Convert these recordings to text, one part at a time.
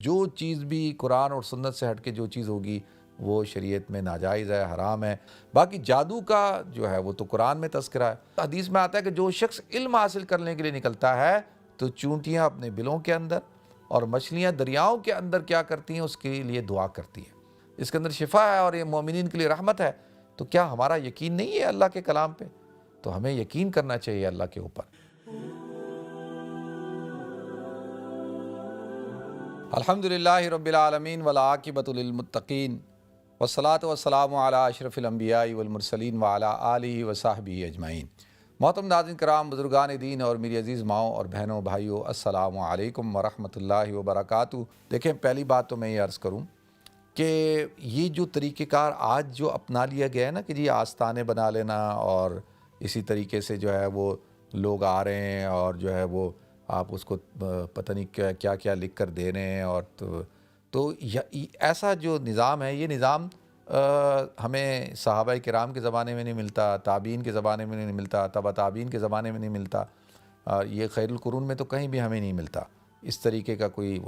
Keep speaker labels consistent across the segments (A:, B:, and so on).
A: جو چیز بھی قرآن اور سنت سے ہٹ کے جو چیز ہوگی وہ شریعت میں ناجائز ہے، حرام ہے۔ باقی جادو کا جو ہے وہ تو قرآن میں تذکرہ ہے۔ حدیث میں آتا ہے کہ جو شخص علم حاصل کرنے کے لیے نکلتا ہے تو چونٹیاں اپنے بلوں کے اندر اور مچھلیاں دریاؤں کے اندر کیا کرتی ہیں، اس کے لیے دعا کرتی ہیں۔ اس کے اندر شفا ہے اور یہ مومنین کے لیے رحمت ہے۔ تو کیا ہمارا یقین نہیں ہے اللہ کے کلام پہ؟ تو ہمیں یقین کرنا چاہیے اللہ کے اوپر۔ الحمدللہ رب العالمین والعاقبۃ للمتقین والصلاۃ والسلام علی اشرف الانبیاء والمرسلین وعلی آلہ وصحبہ اجمعین۔ محترم ناظرین کرام، بزرگان دین اور میری عزیز ماؤں اور بہنوں بھائیوں، السلام علیکم ورحمۃ اللہ وبرکاتہ۔ دیکھیں، پہلی بات تو میں یہ عرض کروں کہ یہ جو طریقہ کار آج جو اپنا لیا گیا ہے نا کہ جی آستانے بنا لینا اور اسی طریقے سے جو ہے وہ لوگ آ رہے ہیں اور جو ہے وہ آپ اس کو پتہ نہیں کیا کیا لکھ کر دے رہے ہیں، اور تو ایسا جو نظام ہے، یہ نظام ہمیں صحابہ کرام کے زمانے میں نہیں ملتا، تابعین کے زمانے میں نہیں ملتا، تبع تابعین کے زمانے میں نہیں ملتا، یہ خیر القرون میں تو کہیں بھی ہمیں نہیں ملتا اس طریقے کا کوئی۔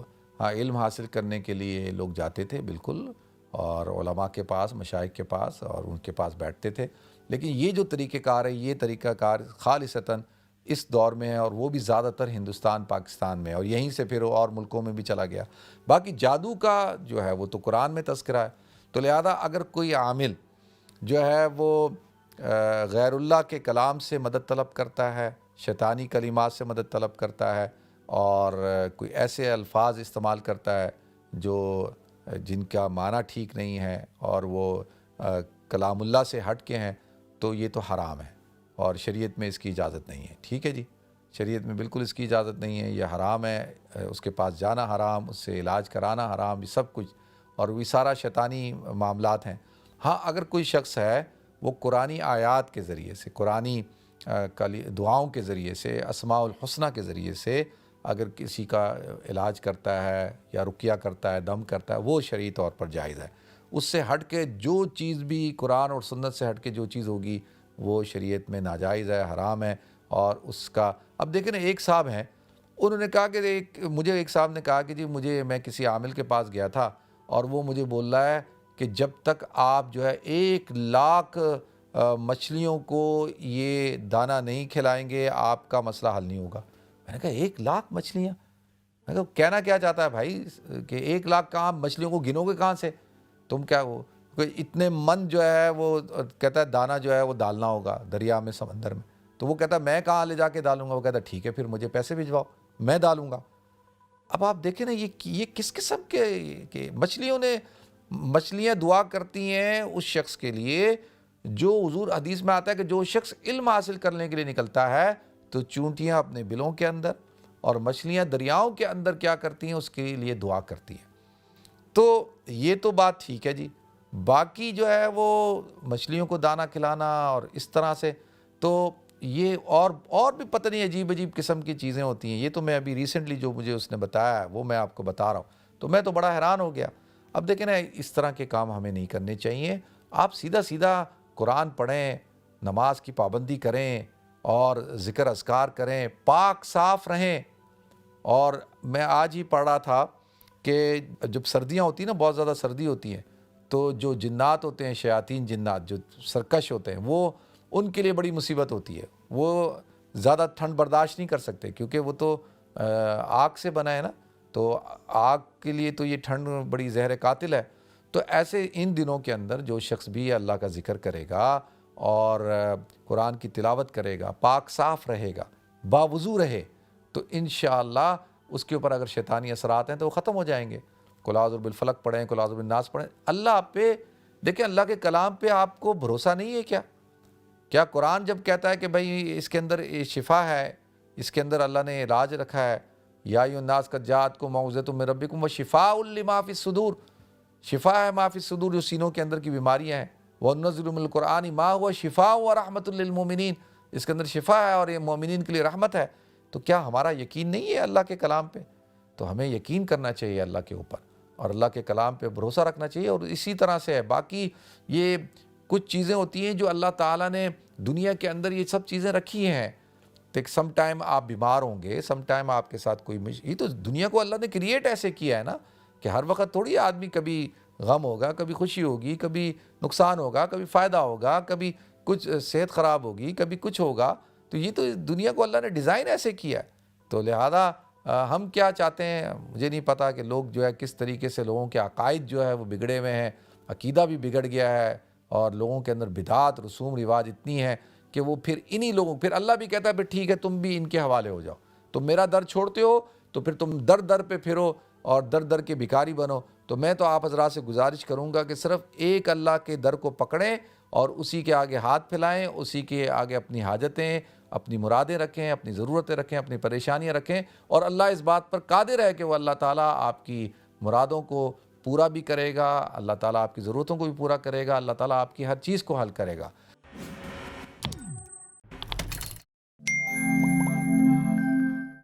A: ہاں، علم حاصل کرنے کے لیے لوگ جاتے تھے بالکل، اور علماء کے پاس، مشائخ کے پاس، اور ان کے پاس بیٹھتے تھے، لیکن یہ جو طریقہ کار ہے، یہ طریقہ کار خالصتاً اس دور میں ہے، اور وہ بھی زیادہ تر ہندوستان پاکستان میں، اور یہیں سے پھر اور ملکوں میں بھی چلا گیا۔ باقی جادو کا جو ہے وہ تو قرآن میں تذکرہ ہے، تو لہذا اگر کوئی عامل جو ہے وہ غیر اللہ کے کلام سے مدد طلب کرتا ہے، شیطانی کلمات سے مدد طلب کرتا ہے، اور کوئی ایسے الفاظ استعمال کرتا ہے جن کا معنی ٹھیک نہیں ہے اور وہ کلام اللہ سے ہٹ کے ہیں، تو یہ تو حرام ہے، اور شریعت میں اس کی اجازت نہیں ہے۔ ٹھیک ہے جی، شریعت میں بالکل اس کی اجازت نہیں ہے، یہ حرام ہے، اس کے پاس جانا حرام، اس سے علاج کرانا حرام، یہ سب کچھ، اور وہ سارا شیطانی معاملات ہیں۔ ہاں، اگر کوئی شخص ہے وہ قرآنی آیات کے ذریعے سے، قرآنی دعاؤں کے ذریعے سے، اسماء الحسنہ کے ذریعے سے اگر کسی کا علاج کرتا ہے یا رقیہ کرتا ہے، دم کرتا ہے، وہ شرعی طور پر جائز ہے۔ اس سے ہٹ کے جو چیز بھی قرآن اور سنت سے ہٹ کے جو چیز ہوگی وہ شریعت میں ناجائز ہے، حرام ہے، اور اس کا اب دیکھیں نا، ایک صاحب ہیں، انہوں نے کہا کہ مجھے ایک صاحب نے کہا کہ جی میں کسی عامل کے پاس گیا تھا، اور وہ مجھے بول رہا ہے کہ جب تک آپ جو ہے 1,00,000 مچھلیوں کو یہ دانہ نہیں کھلائیں گے آپ کا مسئلہ حل نہیں ہوگا۔ میں نے کہا 1,00,000 مچھلیاں؟ میں کہا کہنا کیا چاہتا ہے بھائی کہ 1,00,000 کہاں مچھلیوں کو گنو گے کہاں سے تم؟ کیا وہ اتنے من جو ہے وہ کہتا ہے دانہ جو ہے وہ ڈالنا ہوگا دریا میں، سمندر میں، تو وہ کہتا ہے میں کہاں لے جا کے ڈالوں گا؟ وہ کہتا ہے ٹھیک ہے، پھر مجھے پیسے بھجواؤ، میں ڈالوں گا۔ اب آپ دیکھیں نا، یہ کس قسم کے مچھلیاں دعا کرتی ہیں اس شخص کے لیے جو حضور حدیث میں آتا ہے کہ جو شخص علم حاصل کرنے کے لیے نکلتا ہے تو چونٹیاں اپنے بلوں کے اندر اور مچھلیاں دریاؤں کے اندر کیا کرتی ہیں، اس کے لیے دعا کرتی ہیں۔ تو یہ تو بات ٹھیک ہے جی، باقی جو ہے وہ مچھلیوں کو دانہ کھلانا اور اس طرح سے، تو یہ اور بھی پتہ نہیں عجیب قسم کی چیزیں ہوتی ہیں۔ یہ تو میں ابھی ریسنٹلی جو مجھے اس نے بتایا ہے وہ میں آپ کو بتا رہا ہوں، تو میں تو بڑا حیران ہو گیا۔ اب دیکھیں نا، اس طرح کے کام ہمیں نہیں کرنے چاہیے۔ آپ سیدھا قرآن پڑھیں، نماز کی پابندی کریں، اور ذکر اذکار کریں، پاک صاف رہیں۔ اور میں آج ہی پڑھ رہا تھا کہ جب سردیاں ہوتی ہیں نا، بہت زیادہ سردی ہوتی ہے، تو جو جنات ہوتے ہیں، شیاطین جنات جو سرکش ہوتے ہیں، وہ ان کے لیے بڑی مصیبت ہوتی ہے۔ وہ زیادہ ٹھنڈ برداشت نہیں کر سکتے، کیونکہ وہ تو آگ سے بنا ہے نا، تو آگ کے لیے تو یہ ٹھنڈ بڑی زہر قاتل ہے۔ تو ایسے ان دنوں کے اندر جو شخص بھی اللہ کا ذکر کرے گا اور قرآن کی تلاوت کرے گا، پاک صاف رہے گا، باوضو رہے، تو انشاءاللہ اس کے اوپر اگر شیطانی اثرات ہیں تو وہ ختم ہو جائیں گے۔ قل اعوذ بالفلق پڑھیں، قل اعوذ بالناس پڑھیں، اللہ پہ دیکھیں، اللہ کے کلام پہ آپ کو بھروسہ نہیں ہے کیا قرآن جب کہتا ہے کہ بھئی اس کے اندر شفا ہے، اس کے اندر اللہ نے علاج رکھا ہے، یا ایھا الناس قد جاءتکم موعظۃ من ربکم وشفاء لما فی الصدور، شفا ہے ما فی الصدور، جو سینوں کے اندر کی بیماریاں ہیں، وَنُنَزِّلُ مِنَ الْقُرْآنِ مَا هُوَ شِفَاءٌ وَرَحْمَةٌ لِّلْمُؤْمِنِينَ، اس کے اندر شفا ہے اور یہ مومنین کے لیے رحمت ہے۔ تو کیا ہمارا یقین نہیں ہے اللہ کے کلام پہ؟ تو ہمیں یقین کرنا چاہیے اللہ کے اوپر، اور اللہ کے کلام پہ بھروسہ رکھنا چاہیے، اور اسی طرح سے ہے۔ باقی یہ کچھ چیزیں ہوتی ہیں جو اللہ تعالیٰ نے دنیا کے اندر یہ سب چیزیں رکھی ہیں، تو سم ٹائم آپ بیمار ہوں گے، سم ٹائم آپ کے ساتھ کوئی یہ تو دنیا کو اللہ نے کریٹ ایسے کیا ہے نا کہ ہر وقت تھوڑی آدمی کبھی غم ہوگا، کبھی خوشی ہوگی، کبھی نقصان ہوگا، کبھی فائدہ ہوگا، کبھی کچھ صحت خراب ہوگی، کبھی کچھ ہوگا۔ تو یہ تو دنیا کو اللہ نے ڈیزائن ایسے کیا ہے۔ تو لہذا ہم کیا چاہتے ہیں مجھے نہیں پتا کہ لوگ جو ہے کس طریقے سے لوگوں کے عقائد جو ہے وہ بگڑے ہوئے ہیں، عقیدہ بھی بگڑ گیا ہے، اور لوگوں کے اندر بدعات رسوم رواج اتنی ہے کہ وہ پھر انہی لوگوں، پھر اللہ بھی کہتا ہے پھر ٹھیک ہے تم بھی ان کے حوالے ہو جاؤ، تم میرا در چھوڑتے ہو تو پھر تم در در پہ پھرو اور در در کے بھکاری بنو۔ تو میں تو آپ حضرات سے گزارش کروں گا کہ صرف ایک اللہ کے در کو پکڑیں اور اسی کے آگے ہاتھ پھیلائیں، اسی کے آگے اپنی حاجتیں، اپنی مرادیں رکھیں، اپنی ضرورتیں رکھیں، اپنی پریشانیاں رکھیں، اور اللہ اس بات پر قادر ہے کہ وہ اللہ تعالیٰ آپ کی مرادوں کو پورا بھی کرے گا، اللہ تعالیٰ آپ کی ضرورتوں کو بھی پورا کرے گا، اللہ تعالیٰ آپ کی ہر چیز کو حل کرے گا۔